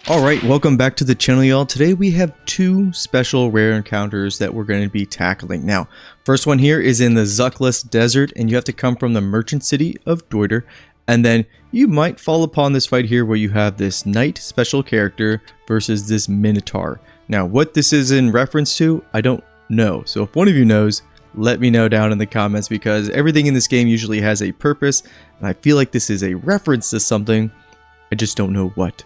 Alright, welcome back to the channel, y'all. Today we have two special rare encounters that we're going to be tackling. Now, first one here is in the Zeklaus desert, and you have to come from the merchant city of Deuter, and then you might fall upon this fight here where you have this knight special character versus this Minotaur. Now, what this is in reference to, I don't know. So if one of you knows, let me know down in the comments, because everything in this game usually has a purpose, and I feel like this is a reference to something. I just don't know what.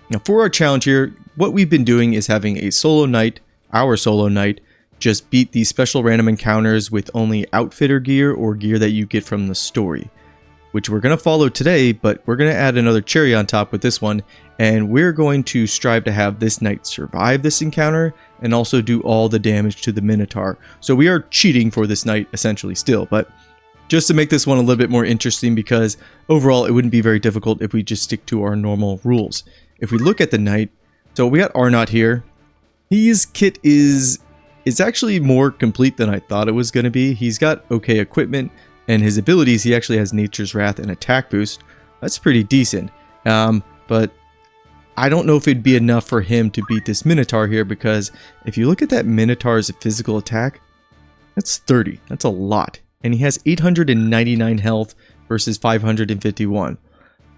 Now for our challenge here, what we've been doing is having a solo knight, our solo knight, just beat these special random encounters with only outfitter gear or gear that you get from the story, which we're going to follow today, but we're going to add another cherry on top with this one, and we're going to strive to have this knight survive this encounter and also do all the damage to the Minotaur. So we are cheating for this knight essentially still, but just to make this one a little bit more interesting, because overall it wouldn't be very difficult if we just stick to our normal rules. If we look at the knight, so we got Arnott here. His kit is actually more complete than I thought it was going to be. He's got okay equipment, and his abilities, he actually has Nature's Wrath and attack boost. That's pretty decent. But I don't know if it'd be enough for him to beat this Minotaur here, because if you look at that Minotaur's physical attack, that's 30. That's a lot. And he has 899 health versus 551.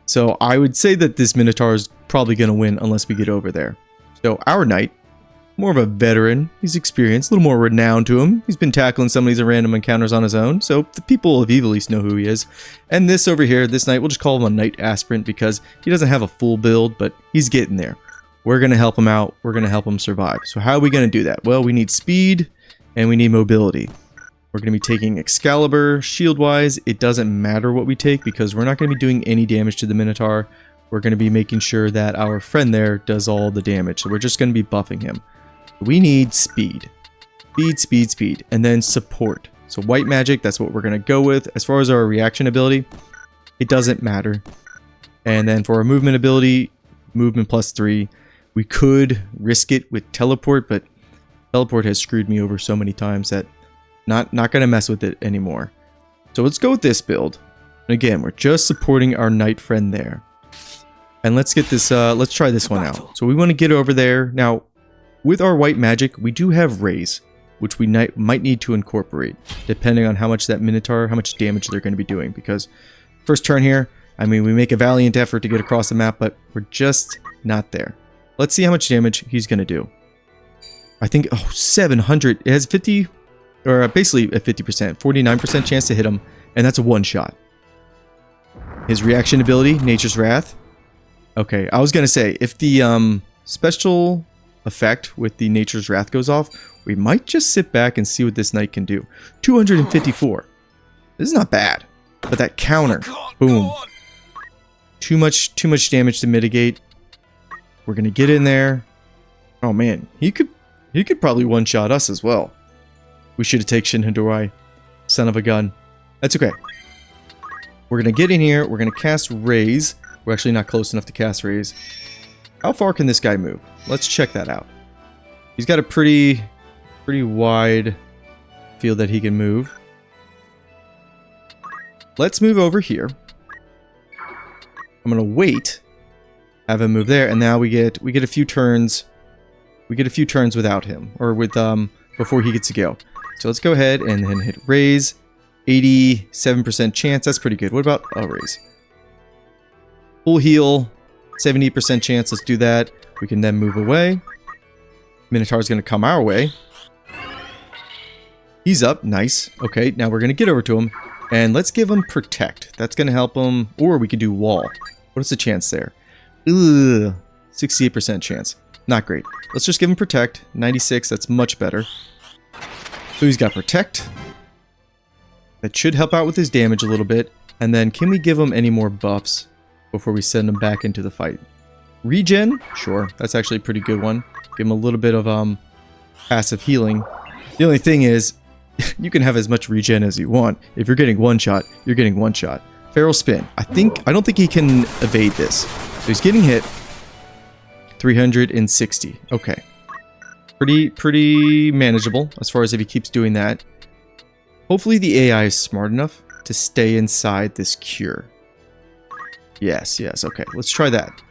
So I would say that this Minotaur is probably going to win unless we get over there. So our knight, more of a veteran, he's experienced, a little more renown to him. He's been tackling some of these random encounters on his own, so the people of Ivalice know who he is. And this over here, this knight, we'll just call him a knight aspirant because he doesn't have a full build, but he's getting there. We're going to help him out. We're going to help him survive. So how are we going to do that? Well, we need speed and we need mobility. We're going to be taking Excalibur. Shield-wise, it doesn't matter what we take because we're not going to be doing any damage to the Minotaur. We're going to be making sure that our friend there does all the damage. So we're just going to be buffing him. We need speed. Speed, speed, speed. And then support. So white magic, that's what we're going to go with. As far as our reaction ability, it doesn't matter. And then for our movement ability, movement +3. We could risk it with teleport, but teleport has screwed me over so many times that not going to mess with it anymore. So let's go with this build. And again, we're just supporting our knight friend there. And let's get this, let's try this one out. So we want to get over there. Now, with our white magic, we do have raise, which we might need to incorporate, depending on how much that Minotaur, how much damage they're going to be doing. Because first turn here, I mean, we make a valiant effort to get across the map, but we're just not there. Let's see how much damage he's going to do. I think, oh, 700. It has 50... or basically a 50%, 49% chance to hit him, and that's a one-shot. His reaction ability, Nature's Wrath. Okay, I was going to say, if the special effect with the Nature's Wrath goes off, we might just sit back and see what this knight can do. 254. This is not bad. But that counter, boom. Too much damage to mitigate. We're going to get in there. Oh man, he could probably one-shot us as well. We should have taken Shinhadorai. Son of a gun. That's okay. We're going to get in here. We're going to cast Raise. We're actually not close enough to cast Raise. How far can this guy move? Let's check that out. He's got a pretty wide field that he can move. Let's move over here. I'm going to wait. Have him move there. And now we get a few turns. We get a few turns without him. Or with before he gets to go. So let's go ahead and then hit Raise. 87% chance. That's pretty good. What about a Raise? Full heal. 70% chance. Let's do that. We can then move away. Minotaur's going to come our way. He's up. Nice. Okay, now we're going to get over to him. And let's give him Protect. That's going to help him. Or we could do Wall. What's the chance there? Ugh. 68% chance. Not great. Let's just give him Protect. 96. That's much better. So he's got Protect. That should help out with his damage a little bit. And then can we give him any more buffs before we send him back into the fight? Regen? Sure. That's actually a pretty good one. Give him a little bit of passive healing. The only thing is, you can have as much regen as you want. If you're getting one shot, you're getting one shot. Feral Spin. I don't think he can evade this. So he's getting hit. 360. Okay. Pretty manageable as far as if he keeps doing that. Hopefully the AI is smart enough to stay inside this cure. Yes, okay. Let's try that.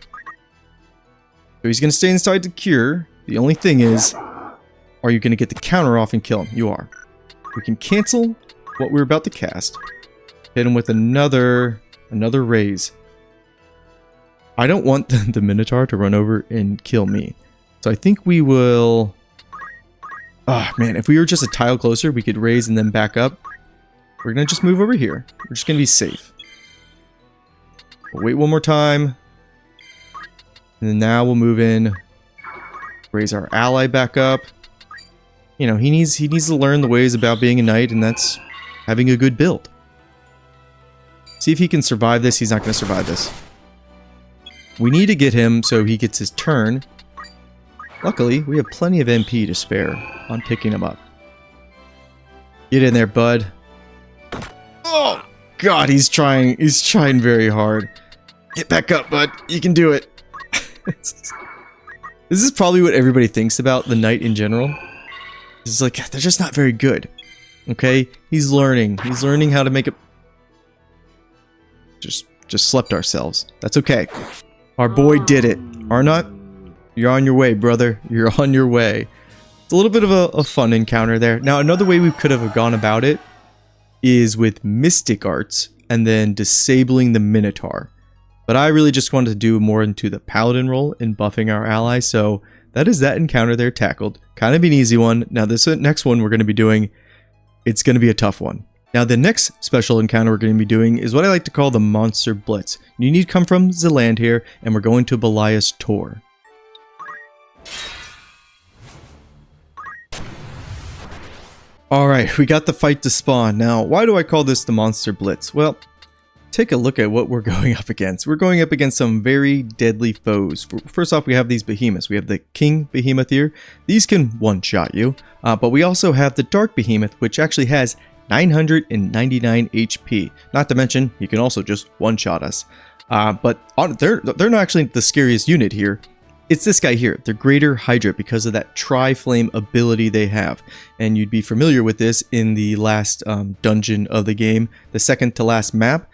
So he's going to stay inside to cure. The only thing is, are you going to get the counter off and kill him? You are. We can cancel what we're about to cast. Hit him with another raise. I don't want the Minotaur to run over and kill me. So I think we will... Oh man, if we were just a tile closer, we could raise and then back up. We're going to just move over here. We're just going to be safe. We'll wait one more time. And then now we'll move in. Raise our ally back up. You know, he needs to learn the ways about being a knight, and that's having a good build. See if he can survive this. He's not going to survive this. We need to get him so he gets his turn. Luckily, we have plenty of MP to spare on picking him up. Get in there, bud. Oh, God, he's trying very hard. Get back up, bud. You can do it. This is probably what everybody thinks about the knight in general. It's like, they're just not very good. Okay? He's learning. He's learning how to make it... Just slept ourselves. That's okay. Our boy did it. Arnott, you're on your way, brother. You're on your way. It's a little bit of a fun encounter there. Now, another way we could have gone about it is with Mystic Arts and then disabling the Minotaur. But I really just wanted to do more into the Paladin role in buffing our allies, so that is that encounter there tackled. Kind of an easy one. Now, this next one we're going to be doing, it's going to be a tough one. Now, the next special encounter we're going to be doing is what I like to call the Monster Blitz. You need to come from Zeland here, and we're going to Balias Tor. Alright, we got the fight to spawn. Now, why do I call this the Monster Blitz? Well, take a look at what we're going up against. We're going up against some very deadly foes. First off, we have these behemoths. We have the King Behemoth here. These can one-shot you, but we also have the Dark Behemoth, which actually has 999 HP. Not to mention, you can also just one-shot us. But they're not actually the scariest unit here. It's this guy here, the Greater Hydra, because of that Tri-Flame ability they have. And you'd be familiar with this in the last dungeon of the game, the second to last map.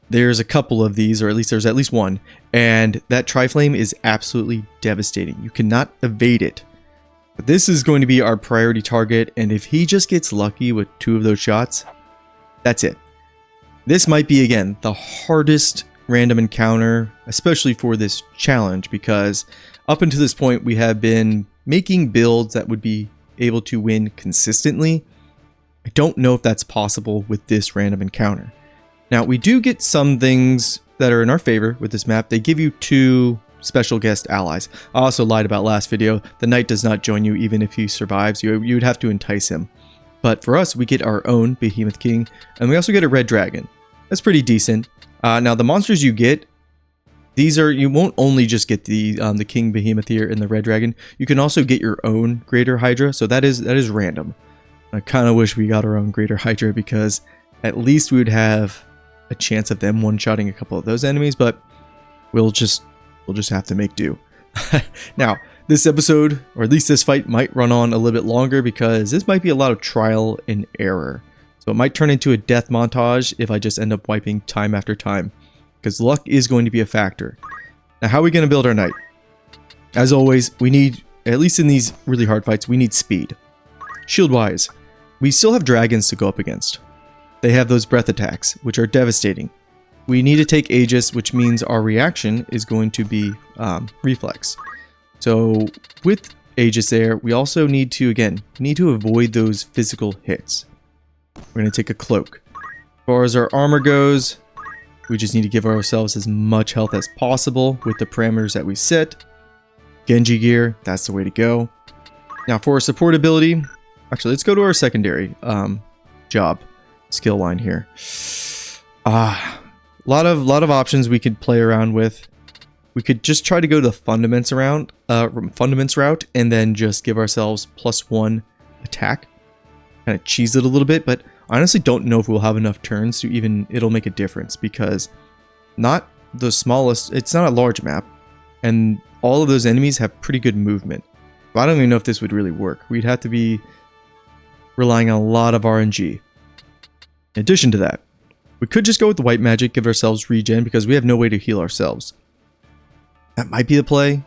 There's a couple of these, or there's at least one, and that Tri-Flame is absolutely devastating. You cannot evade it. But this is going to be our priority target, and if he just gets lucky with 2 of those shots, that's it. This might be, again, the hardest random encounter, especially for this challenge, because up until this point we have been making builds that would be able to win consistently. I don't know if that's possible with this random encounter. Now, we do get some things that are in our favor with this map. They give you 2 special guest allies. I also lied about last video. The knight does not join you even if he survives. You would have to entice him. But for us, we get our own Behemoth King, and we also get a red dragon. That's pretty decent. Now, the monsters you get, you won't only just get the King Behemoth here and the red dragon. You can also get your own Greater Hydra, so that is random. I kind of wish we got our own Greater Hydra, because at least we would have a chance of them one-shotting a couple of those enemies, but we'll just have to make do. Now, this episode, or at least this fight, might run on a little bit longer because this might be a lot of trial and error. So it might turn into a death montage if I just end up wiping time after time, because luck is going to be a factor. Now, how are we going to build our knight? As always, we need, at least in these really hard fights, we need speed. Shield-wise, we still have dragons to go up against. They have those breath attacks, which are devastating. We need to take Aegis, which means our reaction is going to be reflex. So with Aegis there, we also need to avoid those physical hits. We're going to take a cloak. As far as our armor goes, we just need to give ourselves as much health as possible with the parameters that we set. Genji gear, that's the way to go. Now for our support ability, actually let's go to our secondary job skill line here. A lot of options we could play around with. We could just try to go the fundaments route and then just give ourselves +1 attack. Kind of cheese it a little bit, but I honestly don't know if we'll have enough turns to it'll make a difference, because not the smallest, it's not a large map, and all of those enemies have pretty good movement. So I don't even know if this would really work. We'd have to be relying on a lot of RNG. In addition to that, we could just go with the white magic, give ourselves regen, because we have no way to heal ourselves. That might be the play.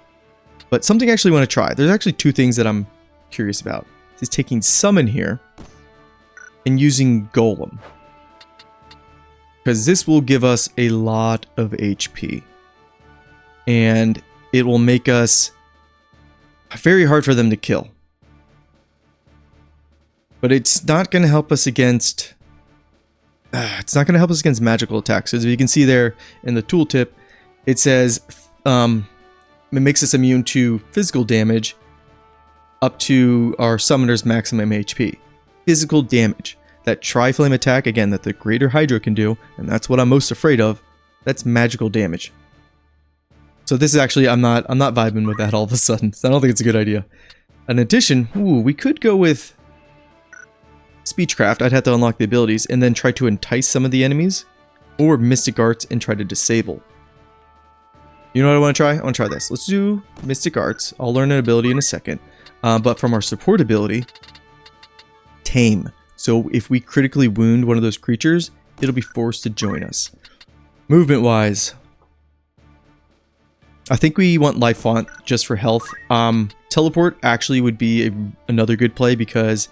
But something I actually want to try. There's actually two things that I'm curious about. Is taking Summon here and using Golem. Because this will give us a lot of HP. And it will make us very hard for them to kill. But it's not going to help us against... it's not going to help us against magical attacks. As you can see there in the tooltip, it says it makes us immune to physical damage up to our summoner's maximum HP. Physical damage. That Tri-Flame attack, again, that the Greater Hydra can do, and that's what I'm most afraid of, that's magical damage. So this is actually, I'm not vibing with that all of a sudden, so I don't think it's a good idea. In addition, we could go with Speechcraft. I'd have to unlock the abilities, and then try to entice some of the enemies, or Mystic Arts and try to disable. You know what I want to try? I want to try this. Let's do Mystic Arts. I'll learn an ability in a second. But from our support ability, Tame. So if we critically wound one of those creatures, it'll be forced to join us. Movement-wise, I think we want Life Font just for health. Teleport actually would be another good play because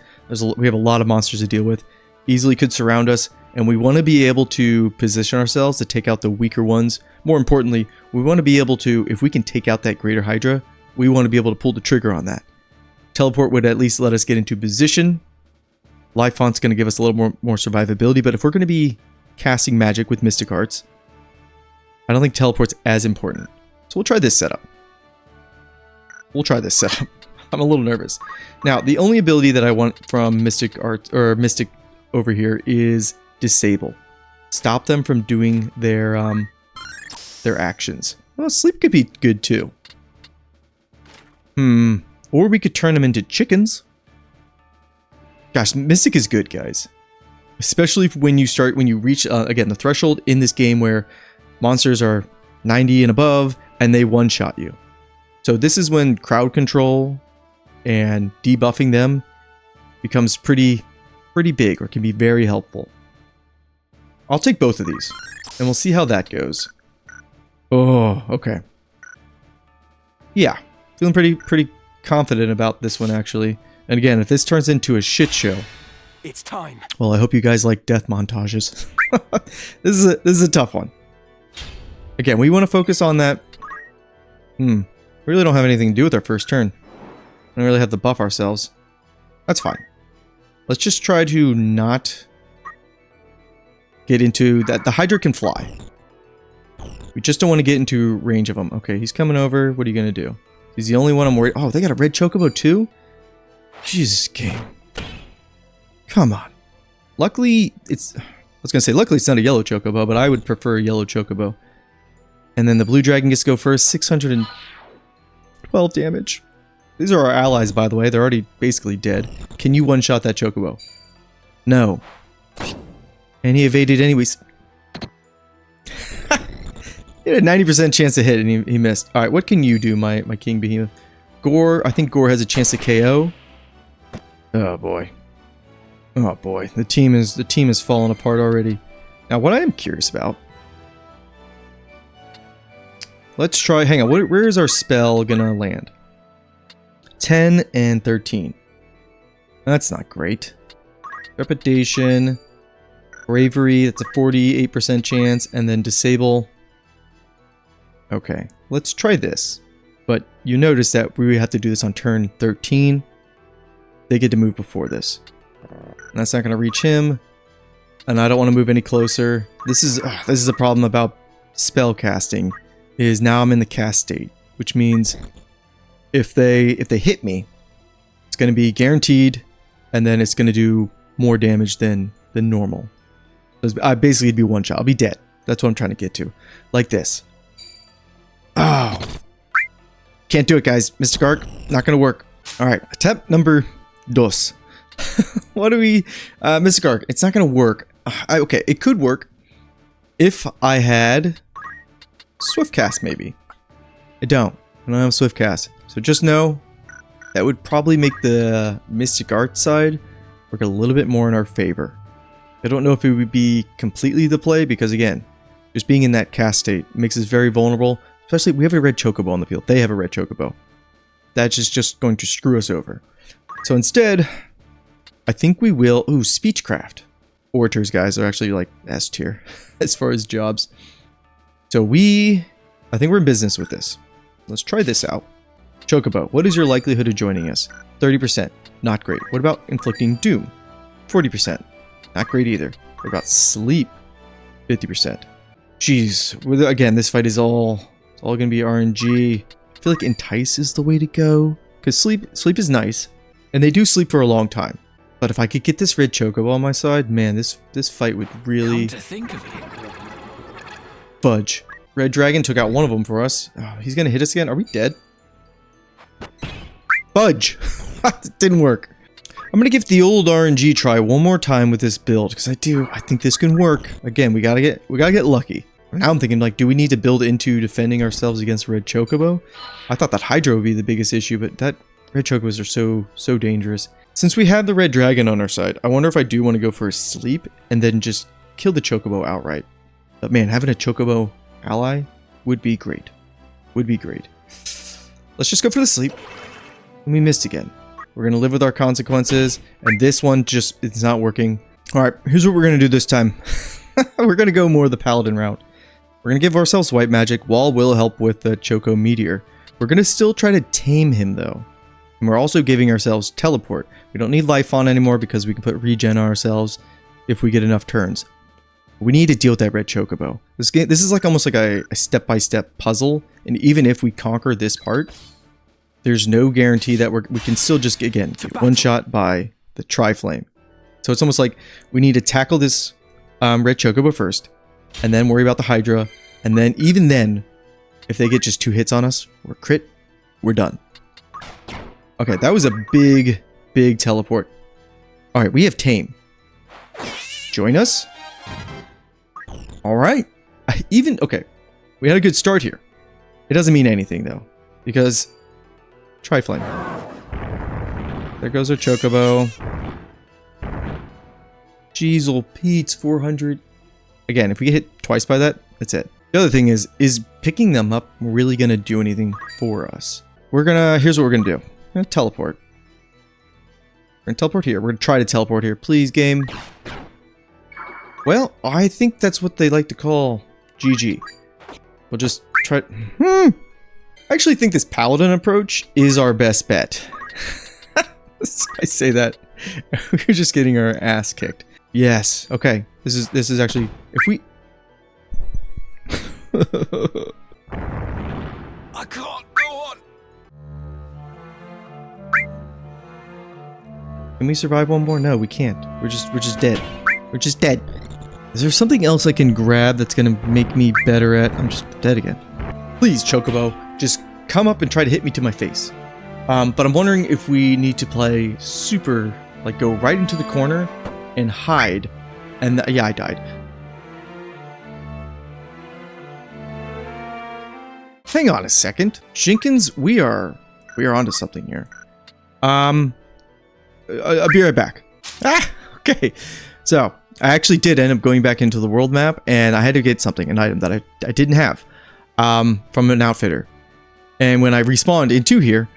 we have a lot of monsters to deal with. Easily could surround us, and we want to be able to position ourselves to take out the weaker ones. More importantly, we want to be able to, if we can take out that Greater Hydra, we want to be able to pull the trigger on that. Teleport would at least let us get into position. Life Font's going to give us a little more survivability, but if we're going to be casting magic with Mystic Arts, I don't think Teleport's as important. So we'll try this setup. I'm a little nervous. Now, the only ability that I want from Mystic Arts, or Mystic over here, is Disable. Stop them from doing their actions. Well, Sleep could be good too. Or we could turn them into chickens. Gosh, Mystic is good, guys. Especially when you reach, again, the threshold in this game where monsters are 90 and above, and they one-shot you. So this is when crowd control and debuffing them becomes pretty big, or can be very helpful. I'll take both of these, and we'll see how that goes. Oh, okay. Yeah, feeling pretty confident about this one, actually. And again, if this turns into a shit show, it's time. Well, I hope you guys like death montages. This is a tough one. Again, we want to focus on that. We really don't have anything to do with our first turn. We don't really have to buff ourselves. That's fine. Let's just try to not get into that. The Hydra can fly. We just don't want to get into range of them. Okay, he's coming over. What are you going to do? He's the only one I'm worried. Oh, they got a red chocobo too? Jesus, game. Come on. Luckily, luckily it's not a yellow chocobo, but I would prefer a yellow chocobo. And then the blue dragon gets to go first. 612 damage. These are our allies, by the way. They're already basically dead. Can you one-shot that chocobo? No. And he evaded anyways. He had a 90% chance to hit, and he missed. Alright, what can you do, my King Behemoth? Gore, I think Gore has a chance to KO. Oh boy. Oh boy. The team is falling apart already. Now, what I am curious about... Let's try... Hang on, where is our spell gonna land? 10 and 13. That's not great. Reputation. Bravery, that's a 48% chance. And then Disable. Okay, let's try this. But you notice that we have to do this on turn 13. They get to move before this. And that's not going to reach him. And I don't want to move any closer. This is a problem about spell casting. Is now I'm in the cast state, which means if they hit me, it's going to be guaranteed, and then it's going to do more damage than normal. I basically be one shot. I'll be dead. That's what I'm trying to get to. Like this. Oh. Can't do it, guys. Mystic Arc, not going to work. Alright, attempt number dos. What do we... Mystic Arc, it's not going to work. Okay, it could work if I had Swift Cast, maybe. I don't have Swift Cast. So just know that would probably make the Mystic Art side work a little bit more in our favor. I don't know if it would be completely the play, because again, just being in that cast state makes us very vulnerable. Especially, we have a red chocobo on the field. They have a red chocobo. that's just going to screw us over. So instead, I think we will... Ooh, Speechcraft. Orators, guys, are actually like S tier as far as jobs. So I think we're in business with this. Let's try this out. Chocobo, what is your likelihood of joining us? 30%. Not great. What about Inflicting Doom? 40%. Not great either. What about Sleep? 50%. Jeez. Again, this fight is all going to be RNG. I feel like Entice is the way to go. Because sleep is nice. And they do sleep for a long time. But if I could get this red Chocobo on my side, man, this fight would really... Come to think of it. Fudge. Red Dragon took out one of them for us. Oh, he's going to hit us again? Are we dead? Fudge! It didn't work. I'm going to give the old RNG try one more time with this build. Because I think this can work. Again, we gotta get lucky. Now I'm thinking, like, do we need to build into defending ourselves against Red Chocobo? I thought that Hydra would be the biggest issue, but that Red Chocobos are so dangerous. Since we have the Red Dragon on our side, I wonder if I do want to go for a Sleep and then just kill the Chocobo outright. But man, having a Chocobo ally would be great. Would be great. Let's just go for the Sleep. And we missed again. We're going to live with our consequences. And this one just, it's not working. Alright, here's what we're going to do this time. We're going to go more the Paladin route. We're going to give ourselves White Magic. Wall will help with the Choco Meteor. We're going to still try to tame him though. And we're also giving ourselves Teleport. We don't need Life on anymore because we can put Regen on ourselves if we get enough turns. We need to deal with that Red Chocobo. This is like almost like a step-by-step puzzle. And even if we conquer this part, there's no guarantee that we can still just, again, get one shot by the Tri-Flame. So it's almost like we need to tackle this Red Chocobo first, and then worry about the Hydra, and then, even then, if they get just 2 hits on us, or crit, we're done. Okay, that was a big teleport. Alright, we have Tame. Join us? Alright. Okay, we had a good start here. It doesn't mean anything, though, because... Tri-Flame. There goes our Chocobo. Jeezel Pete's 400. Again, if we get hit twice by that, that's it. The other thing is picking them up really going to do anything for us? Here's what we're going to do. We're going to teleport. We're going to teleport here. We're going to try to teleport here. Please, game. Well, I think that's what they like to call GG. We'll just try... I actually think this Paladin approach is our best bet. I say that. We're just getting our ass kicked. Yes. Okay. This is actually... If we... I can't go on. Can we survive one more? No, we can't. We're just dead. We're just dead. Is there something else I can grab that's gonna make me better at... I'm just dead again. Please, Chocobo. Just come up and try to hit me to my face. But I'm wondering if we need to play super, like go right into the corner and hide. And yeah, I died. Hang on a second. Jenkins, we are onto something here. I'll be right back. Okay. So, I actually did end up going back into the world map, and I had to get something, an item that I didn't have, from an outfitter. And when I respawned into here,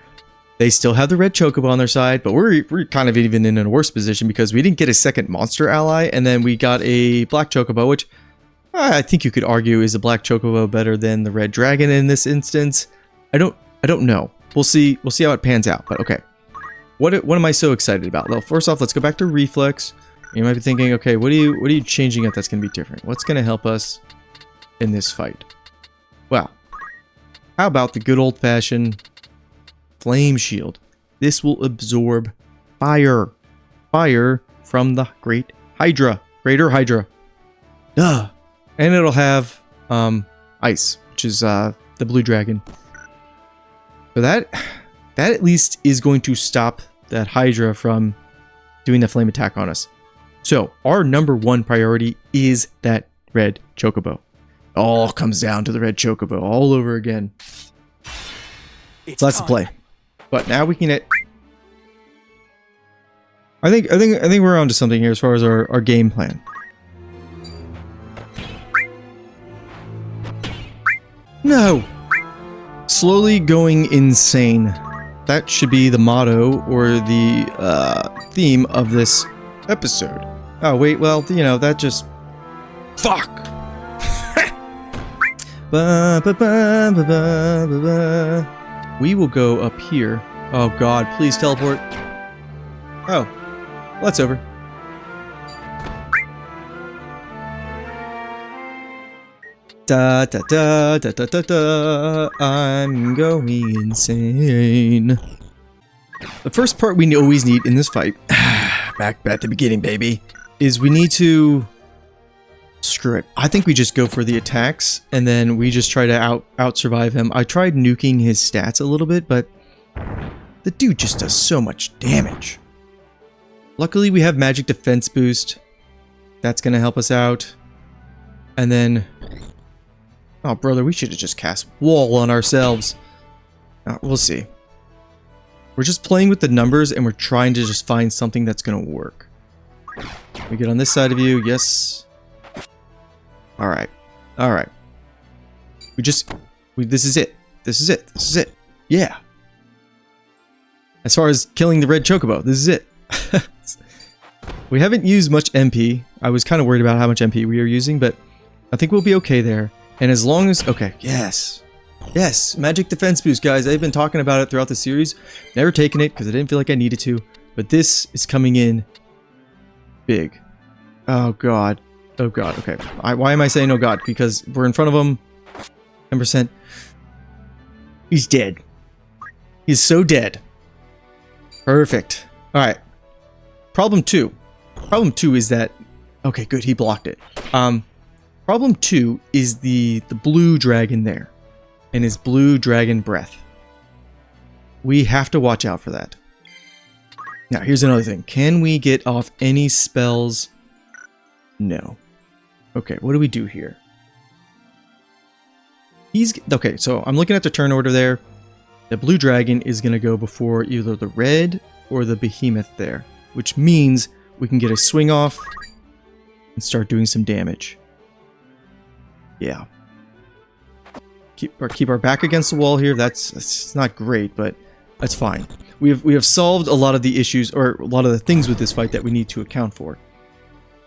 they still have the Red Chocobo on their side, but we're kind of even in a worse position because we didn't get a second monster ally, and then we got a Black Chocobo, which I think you could argue is a Black Chocobo better than the Red Dragon in this instance. I don't know. We'll see how it pans out. But okay, what am I so excited about? Well, first off, let's go back to Reflex. You might be thinking, okay, what are you changing up that's going to be different? What's going to help us in this fight? Well, how about the good old-fashioned Flame Shield? This will absorb fire from the Greater Hydra. Duh. And it'll have ice, which is the blue dragon. So that at least is going to stop that Hydra from doing the flame attack on us. So our #1 priority is that Red Chocobo. All comes down to the Red Chocobo all over again. So that's the play. But now we can hit. I think we're onto something here as far as our game plan. No! Slowly going insane. that should be the motto or the theme of this episode. Oh, wait, well, you know, that just... Fuck! Ba, ba, ba, ba, ba, ba, ba. We will go up here. Oh, God, please teleport. Oh, well, that's over. Da da da da da da da. I'm going insane. The first part we always need in this fight, back at the beginning, baby, is we need to... Screw it. I think we just go for the attacks, and then we just try to out-survive him. I tried nuking his stats a little bit, but the dude just does so much damage. Luckily, we have magic defense boost. That's going to help us out. And then... Oh, brother, we should have just cast Wall on ourselves. We'll see. We're just playing with the numbers, and we're trying to just find something that's going to work. We get on this side of you. Yes. Alright. Alright. This is it. This is it. This is it. Yeah. As far as killing the red chocobo, this is it. We haven't used much MP. I was kind of worried about how much MP we are using, but I think we'll be okay there. And as long as... Okay, yes. Yes, magic defense boost, guys. I've been talking about it throughout the series. Never taken it because I didn't feel like I needed to. But this is coming in big. Oh, God. Oh, God. Okay. Why am I saying oh, God? Because we're in front of him. 10%. He's dead. He's so dead. Perfect. All right. Problem 2. Problem 2 is that... Okay, good. He blocked it. Problem 2 is the blue dragon there. And his blue dragon breath. We have to watch out for that. Now, here's another thing. Can we get off any spells? No. Okay, what do we do here? Okay, so I'm looking at the turn order there. The blue dragon is going to go before either the red or the behemoth there. Which means we can get a swing off and start doing some damage. Yeah. Keep our back against the wall here. That's not great, but that's fine. We have solved a lot of the issues, or a lot of the things with this fight that we need to account for.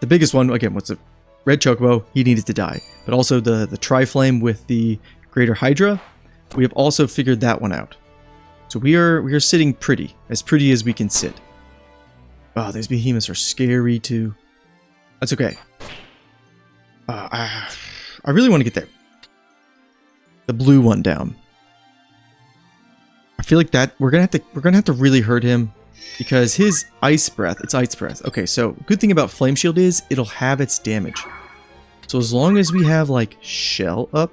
The biggest one, again, was the red chocobo. He needed to die. But also the Triflame with the Greater Hydra. We have also figured that one out. So we are sitting pretty as we can sit. Oh, these behemoths are scary too. That's okay. I really want to get there. The blue one down. I feel like that we're gonna have to really hurt him because his ice breath. It's ice breath. Okay, so good thing about flame shield is it'll have its damage. So as long as we have like shell up,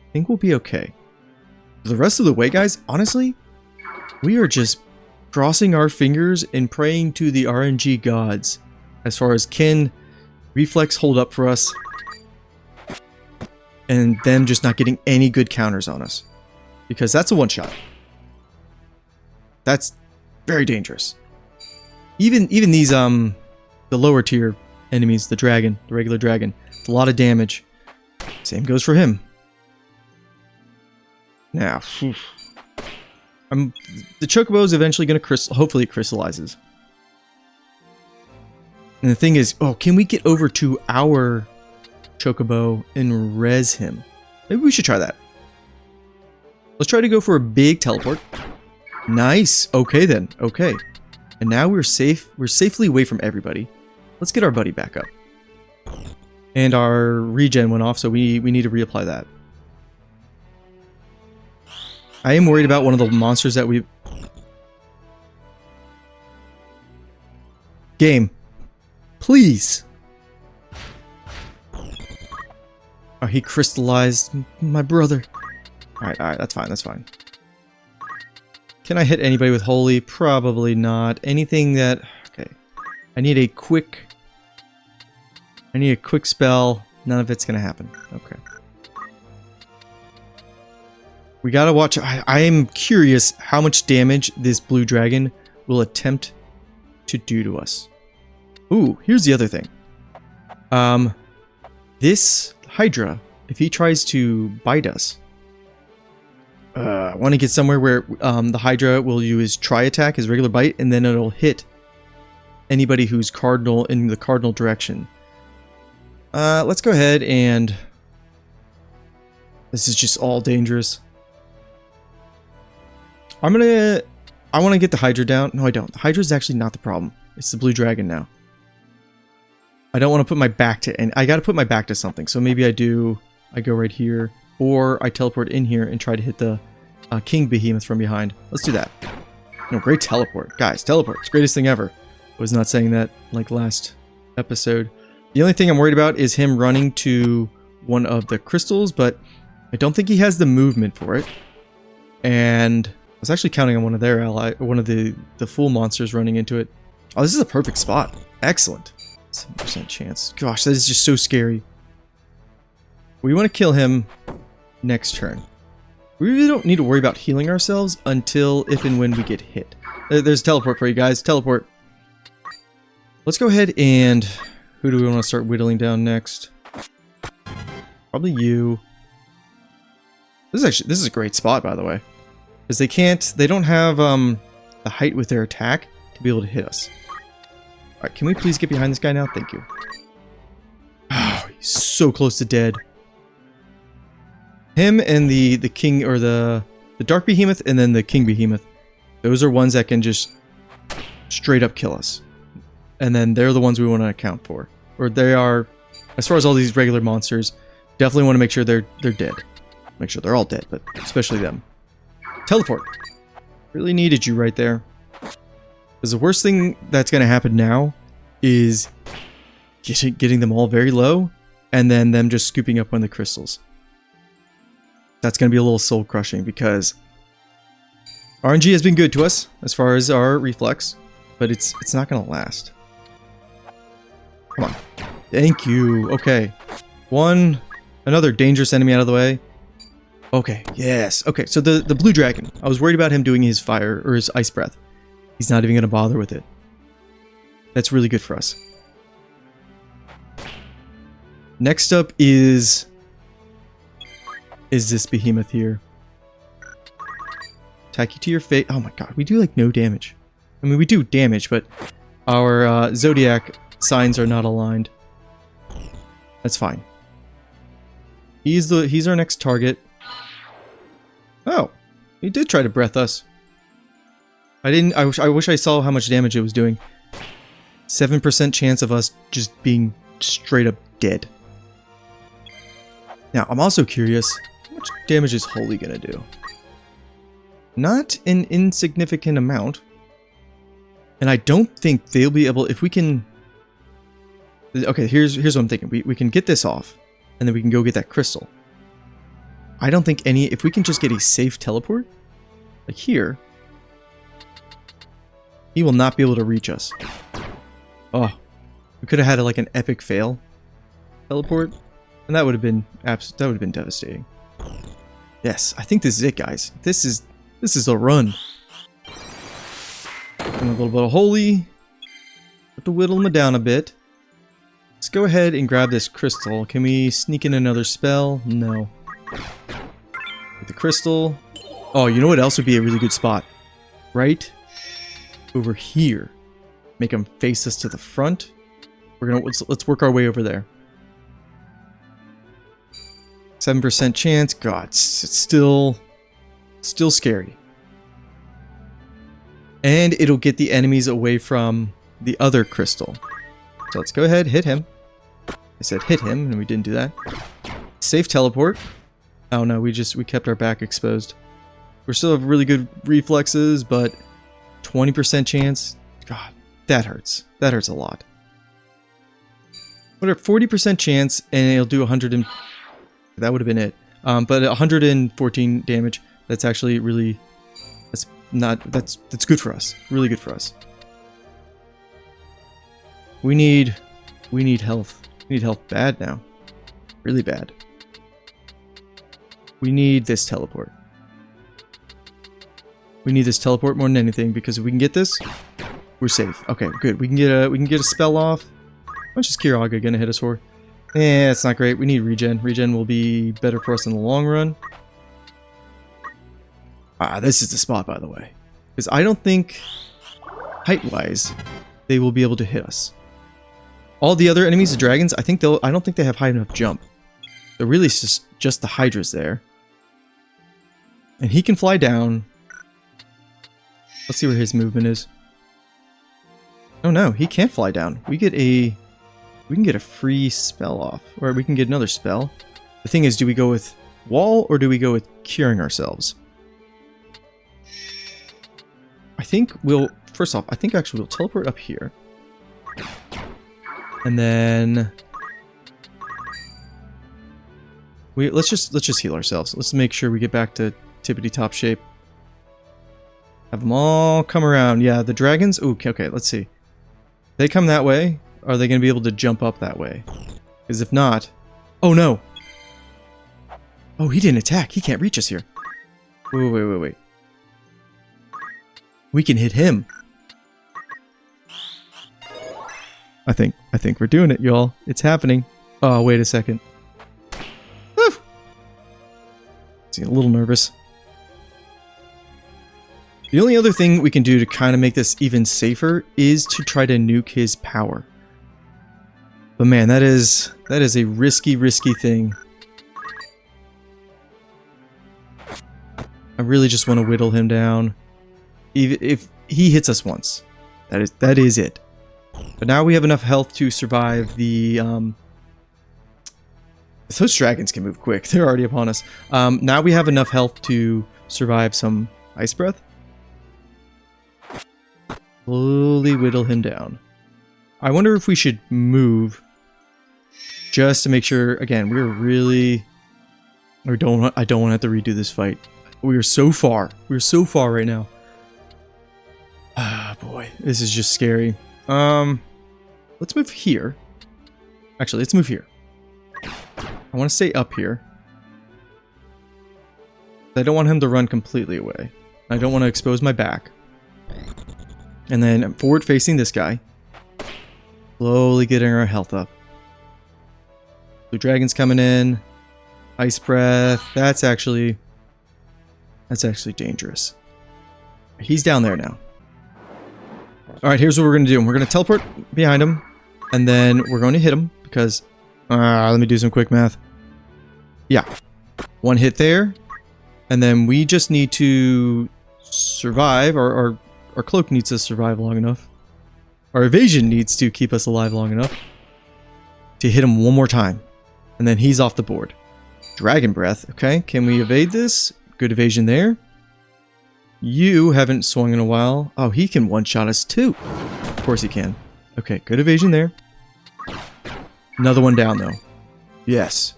I think we'll be okay. For the rest of the way, guys, honestly, we are just crossing our fingers and praying to the RNG gods as far as can reflex hold up for us. And them just not getting any good counters on us. Because that's a one-shot. That's very dangerous. Even these, the lower tier enemies, the dragon, the regular dragon, it's a lot of damage. Same goes for him. Now, the chocobo is eventually going to hopefully it crystallizes. And the thing is, oh, can we get over to our chocobo and res him? Maybe we should try that. Let's try to go for a big teleport. Nice. Okay then. Okay. And now we're safe. We're safely away from everybody. Let's get our buddy back up. And our regen went off, so we need to reapply that. I am worried about one of the monsters that we... Game. Please. Oh, he crystallized my brother. Alright, that's fine, that's fine. Can I hit anybody with holy? Probably not. Anything that... Okay. I need a quick spell. None of it's gonna happen. Okay. We gotta watch... I am curious how much damage this blue dragon will attempt to do to us. Ooh, here's the other thing. This Hydra, if he tries to bite us, I want to get somewhere where the Hydra will use his tri-attack, his regular bite, and then it'll hit anybody who's cardinal in the cardinal direction. Let's go ahead and... This is just all dangerous. I want to get the Hydra down. No, I don't. The Hydra is actually not the problem. It's the blue dragon now. I don't want to put my back to... And I got to put my back to something. So maybe I go right here. Or I teleport in here and try to hit the King Behemoth from behind. Let's do that. No, great teleport. Guys, teleport. It's the greatest thing ever. I was not saying that like last episode. The only thing I'm worried about is him running to one of the crystals, but I don't think he has the movement for it. And I was actually counting on one of their one of the full monsters running into it. Oh, this is a perfect spot. Excellent. 7% chance. Gosh, that is just so scary. We want to kill him next turn. We really don't need to worry about healing ourselves until if and when we get hit. There's teleport for you guys. Teleport. Let's go ahead and... Who do we want to start whittling down next? Probably you. This is a great spot, by the way. Because they don't have the height with their attack to be able to hit us. Alright, can we please get behind this guy now? Thank you. Oh, he's so close to dead. Him and the king, or the dark behemoth, and then the king behemoth. Those are ones that can just straight up kill us. And then they're the ones we want to account for. Or they are, as far as all these regular monsters, definitely want to make sure they're dead. Make sure they're all dead, but especially them. Teleport. Really needed you right there. Because the worst thing that's going to happen now is getting them all very low, and then them just scooping up one of the crystals. That's going to be a little soul crushing because RNG has been good to us as far as our reflex, but it's not going to last. Come on. Thank you. Okay. Another dangerous enemy out of the way. Okay. Yes. Okay. So the blue dragon. I was worried about him doing his fire or his ice breath. He's not even going to bother with it. That's really good for us. Next up is this behemoth here. Attack you to your face. Oh my god. We do like no damage. I mean, we do damage, but our zodiac signs are not aligned. That's fine. He's our next target. Oh, he did try to breath us. I wish I saw how much damage it was doing. 7% chance of us just being straight up dead. Now, I'm also curious, how much damage is Holy gonna do? Not an insignificant amount. And I don't think they'll be able, if we can... Okay, here's what I'm thinking. We can get this off, and then we can go get that crystal. I don't think if we can just get a safe teleport, like here, he will not be able to reach us. Oh, we could have had like an epic fail teleport, and that would have been devastating. Yes, I think this is it, guys. This is the run. And a little bit of Holy. Have to whittle him down a bit. Let's go ahead and grab this crystal. Can we sneak in another spell? No. With the crystal. Oh, you know what else would be a really good spot? Right over here. Make them face us to the front. Let's work our way over there. 7% chance. God, it's still scary. And it'll get the enemies away from the other crystal. So let's go ahead, hit him. I said hit him, and we didn't do that. Safe teleport. Oh no, we kept our back exposed. We still have really good reflexes, but 20% chance. God, that hurts. That hurts a lot. What a 40% chance, and it'll do 100 and... That would have been it. But 114 damage. That's actually really... That's good for us. Really good for us. We need health. We need health bad now. Really bad. We need this teleport. We need this teleport more than anything, because if we can get this, we're safe. Okay, good. We can get a spell off. How much is Kiraga gonna hit us for? Eh, it's not great. We need regen. Regen will be better for us in the long run. Ah, this is the spot, by the way. Because I don't think, height-wise, they will be able to hit us. All the other enemies, the dragons, I don't think they have high enough jump. So really it's just the Hydra's there. And he can fly down. Let's see where his movement is. Oh no, he can't fly down. We can get a free spell off. Or we can get another spell. The thing is, do we go with wall or do we go with curing ourselves? I think first off, I think actually we'll teleport up here. And then let's just heal ourselves. Let's make sure we get back to tippity top shape. Have them all come around. Yeah, the dragons. Ooh, okay, let's see. They come that way. Are they going to be able to jump up that way? Because if not, oh no. Oh, he didn't attack. He can't reach us here. Wait. We can hit him. I think we're doing it, y'all. It's happening. Oh, wait a second. Woo! See, a little nervous. The only other thing we can do to kind of make this even safer is to try to nuke his power. But man, that is a risky thing. I really just want to whittle him down. Even if he hits us once, that is it. But now we have enough health to survive the. Those dragons can move quick. They're already upon us. Now we have enough health to survive some ice breath. Slowly whittle him down. I wonder if we should move just to make sure. Again, we're really. I don't want to have to redo this fight. We are so far. We're so far right now. Ah, boy, this is just scary. Let's move here. Actually, let's move here. I want to stay up here. I don't want him to run completely away. I don't want to expose my back. And then I'm forward facing this guy. Slowly getting our health up. Blue dragon's coming in. Ice breath. That's actually dangerous. He's down there now. Alright, here's what we're going to do. We're going to teleport behind him. And then we're going to hit him. Because... let me do some quick math. Yeah. One hit there. And then we just need to survive. Our cloak needs to survive long enough. Our evasion needs to keep us alive long enough. To hit him one more time. And then he's off the board. Dragon breath. Okay, can we evade this? Good evasion there. You haven't swung in a while. Oh, he can one-shot us too. Of course he can. Okay, good evasion there. Another one down though. Yes.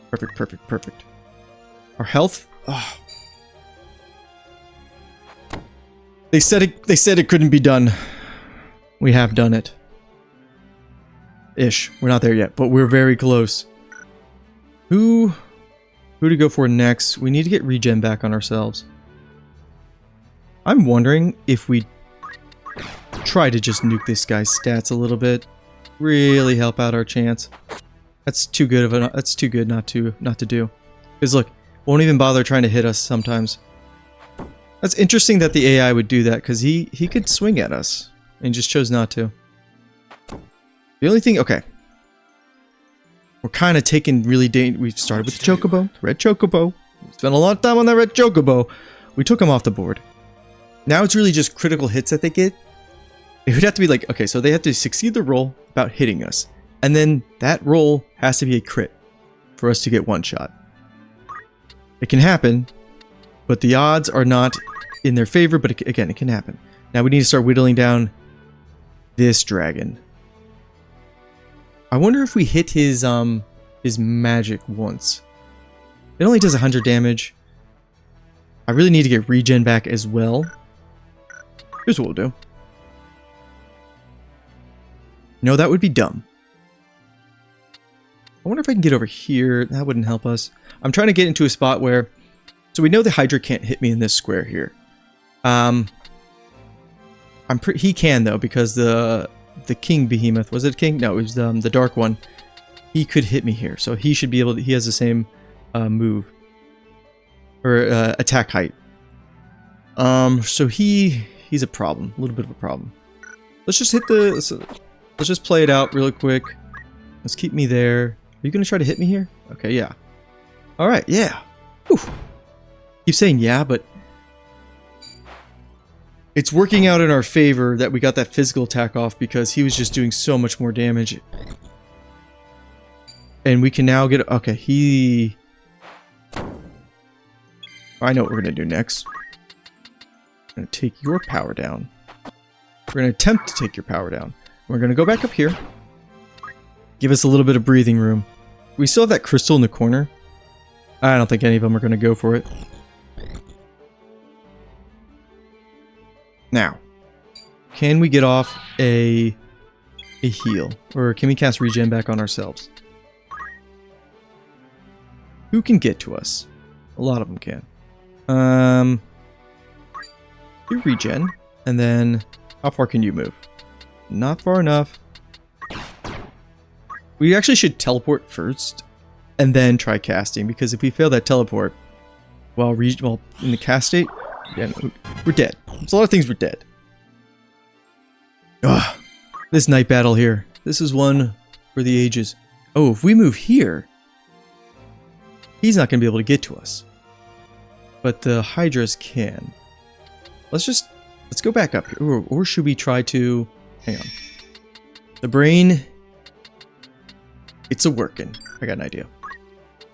Perfect. Our health. Oh. They said it couldn't be done. We have done it. Ish. We're not there yet, but we're very close. Who to go for next? We need to get regen back on ourselves. I'm wondering if we try to just nuke this guy's stats a little bit. Really help out our chance. That's too good not to do. Because look, won't even bother trying to hit us sometimes. That's interesting that the AI would do that, because he could swing at us and just chose not to. The only thing, okay. We're kind of taking really we started with the Chocobo, red Chocobo. We spent a lot of time on that red Chocobo. We took him off the board. Now it's really just critical hits that they get. It would have to be like, okay, so they have to succeed the roll about hitting us. And then that roll has to be a crit for us to get one shot. It can happen, but the odds are not in their favor, but again, it can happen. Now we need to start whittling down this dragon. I wonder if we hit his magic once. It only does 100 damage. I really need to get regen back as well. Here's what we'll do. No, that would be dumb. I wonder if I can get over here. That wouldn't help us. I'm trying to get into a spot where... So we know the Hydra can't hit me in this square here. He can though, because the King Behemoth, was it King? No, it was the Dark One. He could hit me here, so he should be able to. He has the same move or attack height. So he's a problem. A little bit of a problem. Let's just hit the... Let's just play it out really quick. Let's keep me there. Are you going to try to hit me here? Okay, yeah. Alright, yeah. Whew. Keep saying yeah, but... It's working out in our favor that we got that physical attack off because he was just doing so much more damage. And we can now get... Okay, he... I know what we're going to do next. We're going to take your power down. We're going to attempt to take your power down. We're going to go back up here. Give us a little bit of breathing room. We still have that crystal in the corner. I don't think any of them are going to go for it. Now, can we get off a heal? Or can we cast regen back on ourselves? Who can get to us? A lot of them can. You regen, and then how far can you move? Not far enough. We actually should teleport first, and then try casting, because if we fail that teleport while in the cast state, yeah, we're dead. There's a lot of things we're dead. Ugh. This night battle here. This is one for the ages. Oh, if we move here, he's not going to be able to get to us. But the Hydras can. Let's go back up here. Or should we try to... Hang on. The brain... It's a working. I got an idea.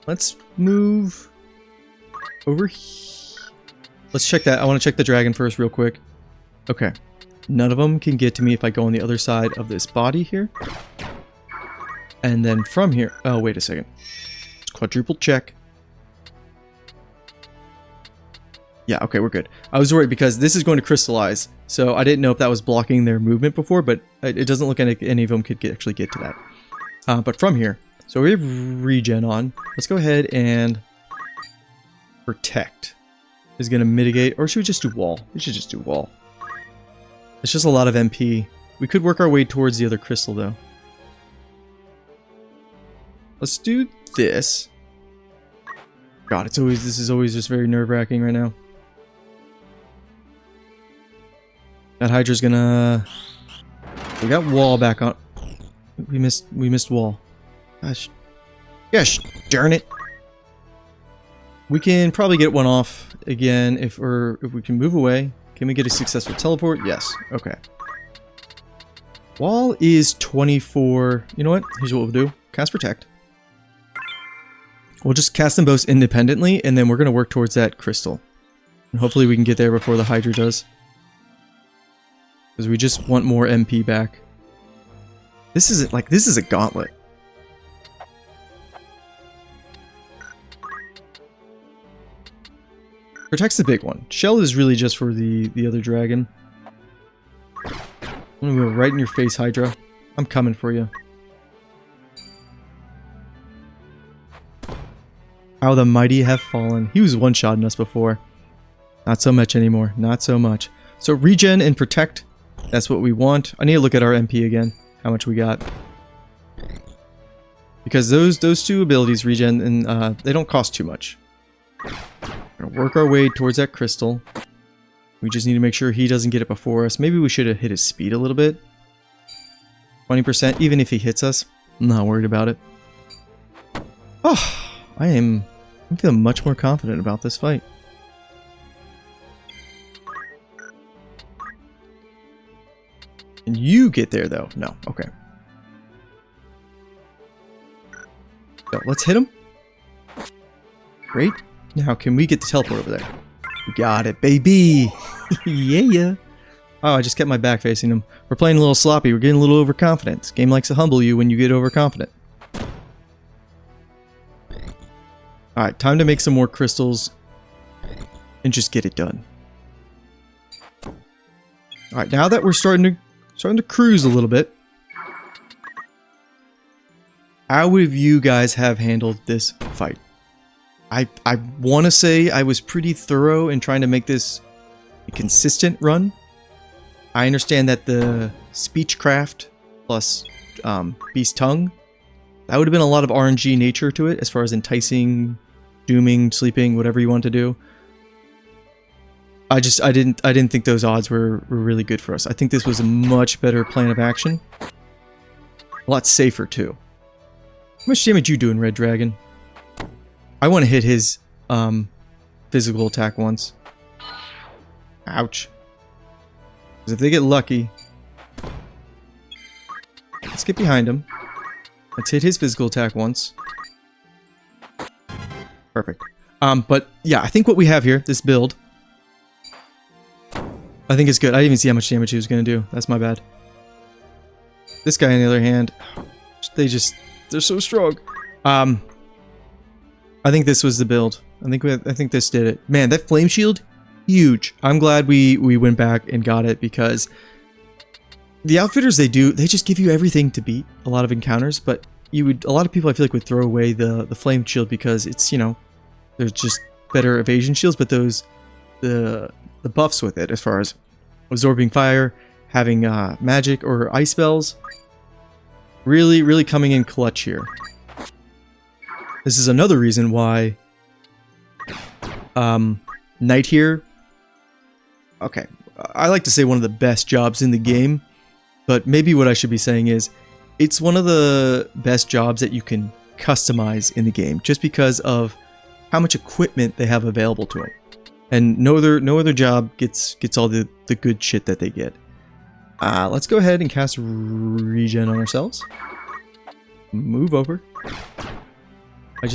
Let's move over here. Let's check that. I want to check the dragon first real quick. Okay. None of them can get to me if I go on the other side of this body here. And then from here... Oh, wait a second. Let's quadruple check. Yeah, okay, we're good. I was worried because this is going to crystallize, so I didn't know if that was blocking their movement before, but it doesn't look like any of them could actually get to that. But from here, so we have regen on. Let's go ahead and protect. Is going to mitigate, or should we just do wall? We should just do wall. It's just a lot of MP. We could work our way towards the other crystal, though. Let's do this. God, this is always just very nerve-wracking right now. That Hydra's gonna... We got wall back on. We missed wall. Gosh. Gosh, darn it. We can probably get one off again if we can move away. Can we get a successful teleport? Yes. Okay. Wall is 24. You know what? Here's what we'll do. Cast Protect. We'll just cast them both independently, and then we're going to work towards that crystal. And hopefully we can get there before the Hydra does. Because we just want more MP back. This is a gauntlet. Protect's the big one. Shell is really just for the other dragon. I'm gonna go right in your face, Hydra. I'm coming for you. How the mighty have fallen. He was one-shotting us before. Not so much anymore. Not so much. So regen and protect. That's what we want. I need to look at our MP again. How much we got. Because those two abilities, regen, and they don't cost too much. We're gonna work our way towards that crystal. We just need to make sure he doesn't get it before us. Maybe we should have hit his speed a little bit. 20%, even if he hits us. I'm not worried about it. Oh, I'm feeling much more confident about this fight. Can you get there, though? No. Okay. So, let's hit him. Great. Now, can we get the teleport over there? We got it, baby! Yeah. Oh, I just kept my back facing him. We're playing a little sloppy. We're getting a little overconfident. This game likes to humble you when you get overconfident. Alright, time to make some more crystals. And just get it done. Alright, now that we're starting to cruise a little bit. How would you guys have handled this fight? I want to say I was pretty thorough in trying to make this a consistent run. I understand that the speechcraft plus beast tongue, that would have been a lot of RNG nature to it as far as enticing, dooming, sleeping, whatever you want to do. I didn't think those odds were really good for us. I think this was a much better plan of action. A lot safer too. How much damage you doing, Red Dragon? I want to hit his physical attack once. Ouch. Because if they get lucky, let's get behind him. Let's hit his physical attack once. Perfect. But yeah, I think what we have here, this build, I think it's good. I didn't even see how much damage he was going to do. That's my bad. This guy, on the other hand, they're so strong. I think this was the build. I think this did it. Man, that flame shield, huge. I'm glad we went back and got it, because the outfitters, they just give you everything to beat a lot of encounters, but a lot of people I feel like would throw away the flame shield because it's, you know, there's just better evasion shields, but the buffs with it, as far as absorbing fire, having magic or ice spells, really coming in clutch here. This is another reason why Knight here, okay, I like to say one of the best jobs in the game, but maybe what I should be saying is it's one of the best jobs that you can customize in the game, just because of how much equipment they have available to them. And no other job gets all the good shit that they get. Let's go ahead and cast regen on ourselves. Move over. I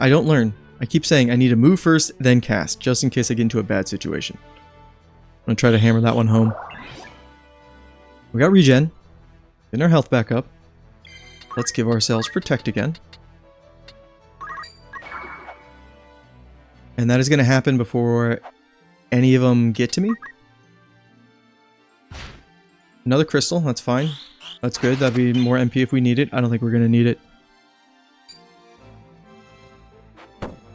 don't learn. I keep saying I need to move first, then cast, just in case I get into a bad situation. I'm gonna try to hammer that one home. We got regen. Getting our health back up. Let's give ourselves protect again. And that is going to happen before any of them get to me. Another crystal, that's fine. That's good, that'd be more MP if we need it. I don't think we're going to need it.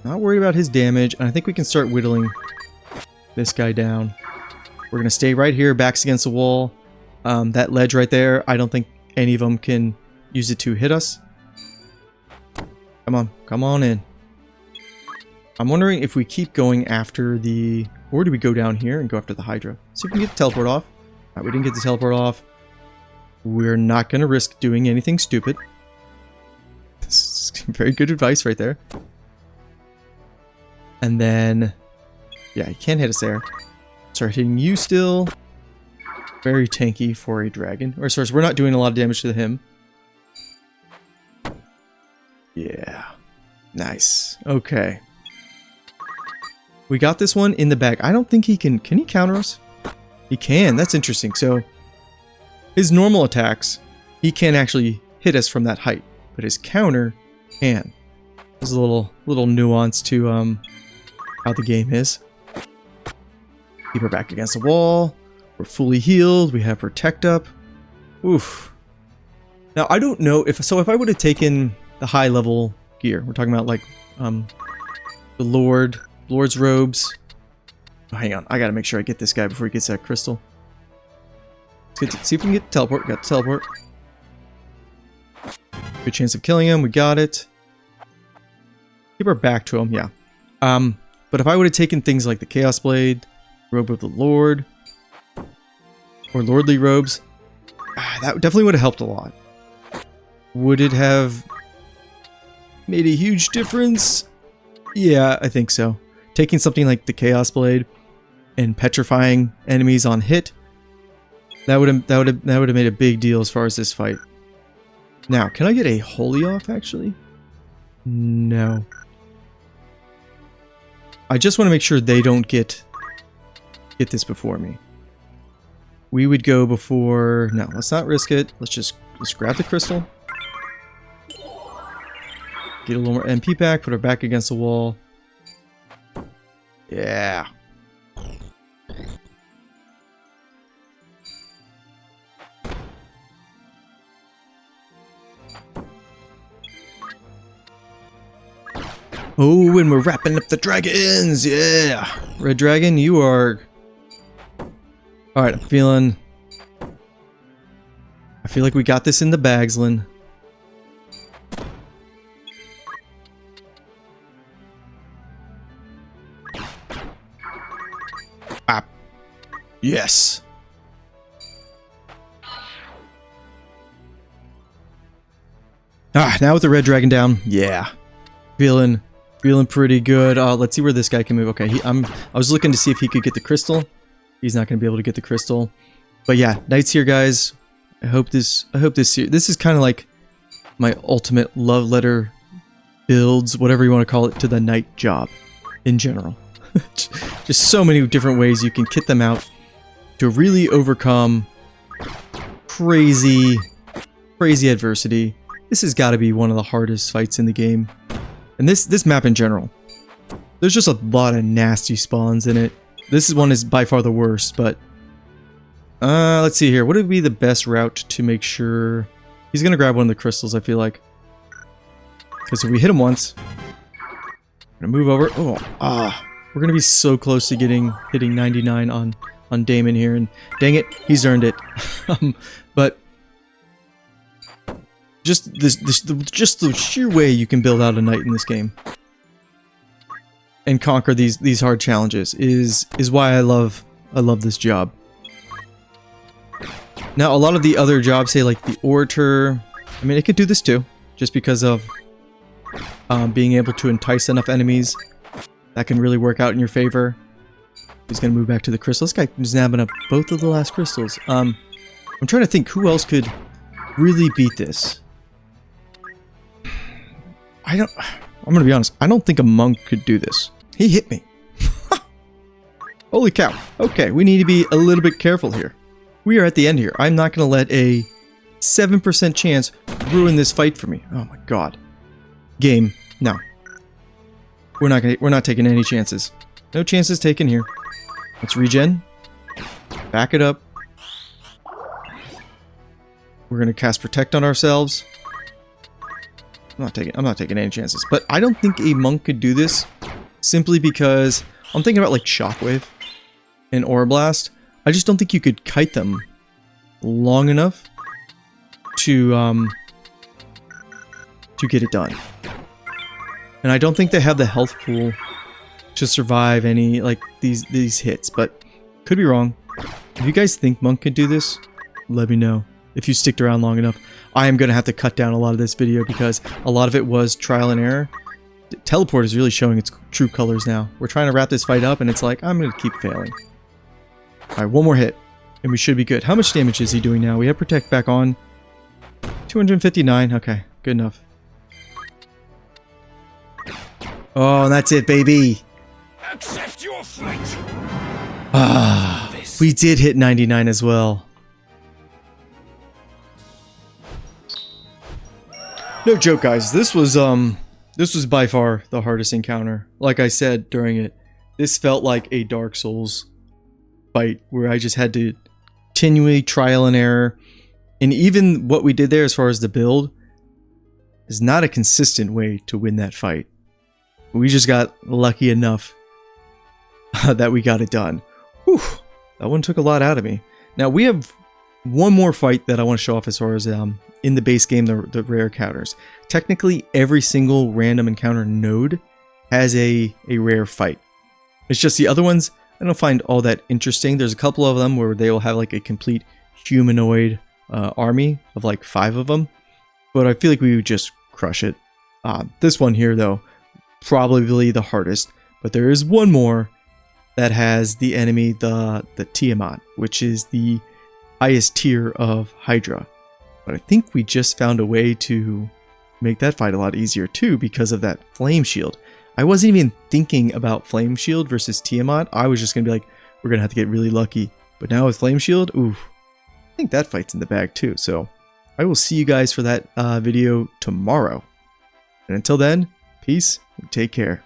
Not worried about his damage, and I think we can start whittling this guy down. We're going to stay right here, backs against the wall. That ledge right there, I don't think any of them can use it to hit us. Come on in. I'm wondering if we keep going after the... Or do we go down here and go after the Hydra? See if we can get the teleport off. Alright, we didn't get the teleport off. We're not going to risk doing anything stupid. This is very good advice right there. And then... Yeah, he can't hit us there. Start hitting you still. Very tanky for a dragon. Or sorry, we're not doing a lot of damage to him. Yeah. Nice. Okay. We got this one in the bag. I don't think he can... Can he counter us? He can. That's interesting. So, his normal attacks, he can't actually hit us from that height. But his counter can. There's a little nuance to how the game is. Keep her back against the wall. We're fully healed. We have Protect up. Oof. Now, I don't know if... So, if I would have taken the high level gear, we're talking about like the Lord's robes. Oh, hang on, I gotta make sure I get this guy before he gets that crystal. Let's see if we can get the teleport. Got the teleport. Good chance of killing him. We got it. Keep our back to him. Yeah. But if I would have taken things like the Chaos Blade, Robe of the Lord, or Lordly robes, that definitely would have helped a lot. Would it have made a huge difference? Yeah, I think so. Taking something like the Chaos Blade and petrifying enemies on hit, that would have made a big deal as far as this fight. Now, can I get a holy off actually? No. I just want to make sure they don't get this before me. We would go before... No, let's not risk it. Let's grab the crystal. Get a little more MP back, put her back against the wall. Yeah. Oh, and we're wrapping up the dragons! Yeah! Red Dragon, you are... Alright, I feel like we got this in the bags, Lynn. Ah. Yes. Ah, now with the red dragon down. Yeah. Feeling pretty good. Let's see where this guy can move. Okay, I was looking to see if he could get the crystal. He's not going to be able to get the crystal. But yeah, knights here, guys. I hope this is kind of like my ultimate love letter builds, whatever you want to call it, to the knight job in general. Just so many different ways you can kit them out to really overcome crazy adversity. This has got to be one of the hardest fights in the game. And this map in general, there's just a lot of nasty spawns in it. This one is by far the worst, but let's see here. What would be the best route to make sure he's gonna grab one of the crystals? I feel like, because if we hit him once, we're gonna move over. We're gonna be so close to hitting 99 on Damon here, and dang it, he's earned it. But just the sheer way you can build out a knight in this game and conquer these hard challenges is why I love this job. Now, a lot of the other jobs, say like the orator, I mean, it could do this too, just because of being able to entice enough enemies. That can really work out in your favor. He's gonna move back to the crystal. This guy is nabbing up both of the last crystals. I'm trying to think who else could really beat this. I'm gonna be honest, I don't think a monk could do this. He hit me. Holy cow. Okay, we need to be a little bit careful here. We are at the end here. I'm not gonna let a 7% chance ruin this fight for me. Oh my god. Game, no. We're not taking any chances. No chances taken here. Let's regen. Back it up. We're gonna cast Protect on ourselves. I'm not taking any chances. But I don't think a monk could do this, simply because I'm thinking about like Shockwave and Aura Blast. I just don't think you could kite them long enough to get it done. And I don't think they have the health pool to survive any like these hits, but could be wrong. If you guys think monk could do this, let me know. If you sticked around long enough, I am going to have to cut down a lot of this video because a lot of it was trial and error. Teleport is really showing its true colors now. We're trying to wrap this fight up and it's like, I'm going to keep failing. Alright, one more hit and we should be good. How much damage is he doing now? We have Protect back on. 259. Okay, good enough. Oh, and that's it, baby. Accept your fate. We did hit 99 as well. No joke, guys. This was by far the hardest encounter. Like I said during it, this felt like a Dark Souls fight where I just had to continually trial and error. And even what we did there as far as the build is not a consistent way to win that fight. We just got lucky enough that we got it done. Whew, that one took a lot out of me. Now we have one more fight that I want to show off as far as in the base game, the rare encounters. Technically, every single random encounter node has a rare fight. It's just the other ones I don't find all that interesting. There's a couple of them where they will have like a complete humanoid army of like 5 of them. But I feel like we would just crush it. This one here though, probably the hardest. But there is one more that has the enemy, the Tiamat, which is the highest tier of Hydra. But I think we just found a way to make that fight a lot easier too because of that flame shield. I wasn't even thinking about flame shield versus Tiamat. I was just gonna be like, we're gonna have to get really lucky. But now with flame shield, ooh, I think that fight's in the bag too. So I will see you guys for that video tomorrow. And until then, peace and take care.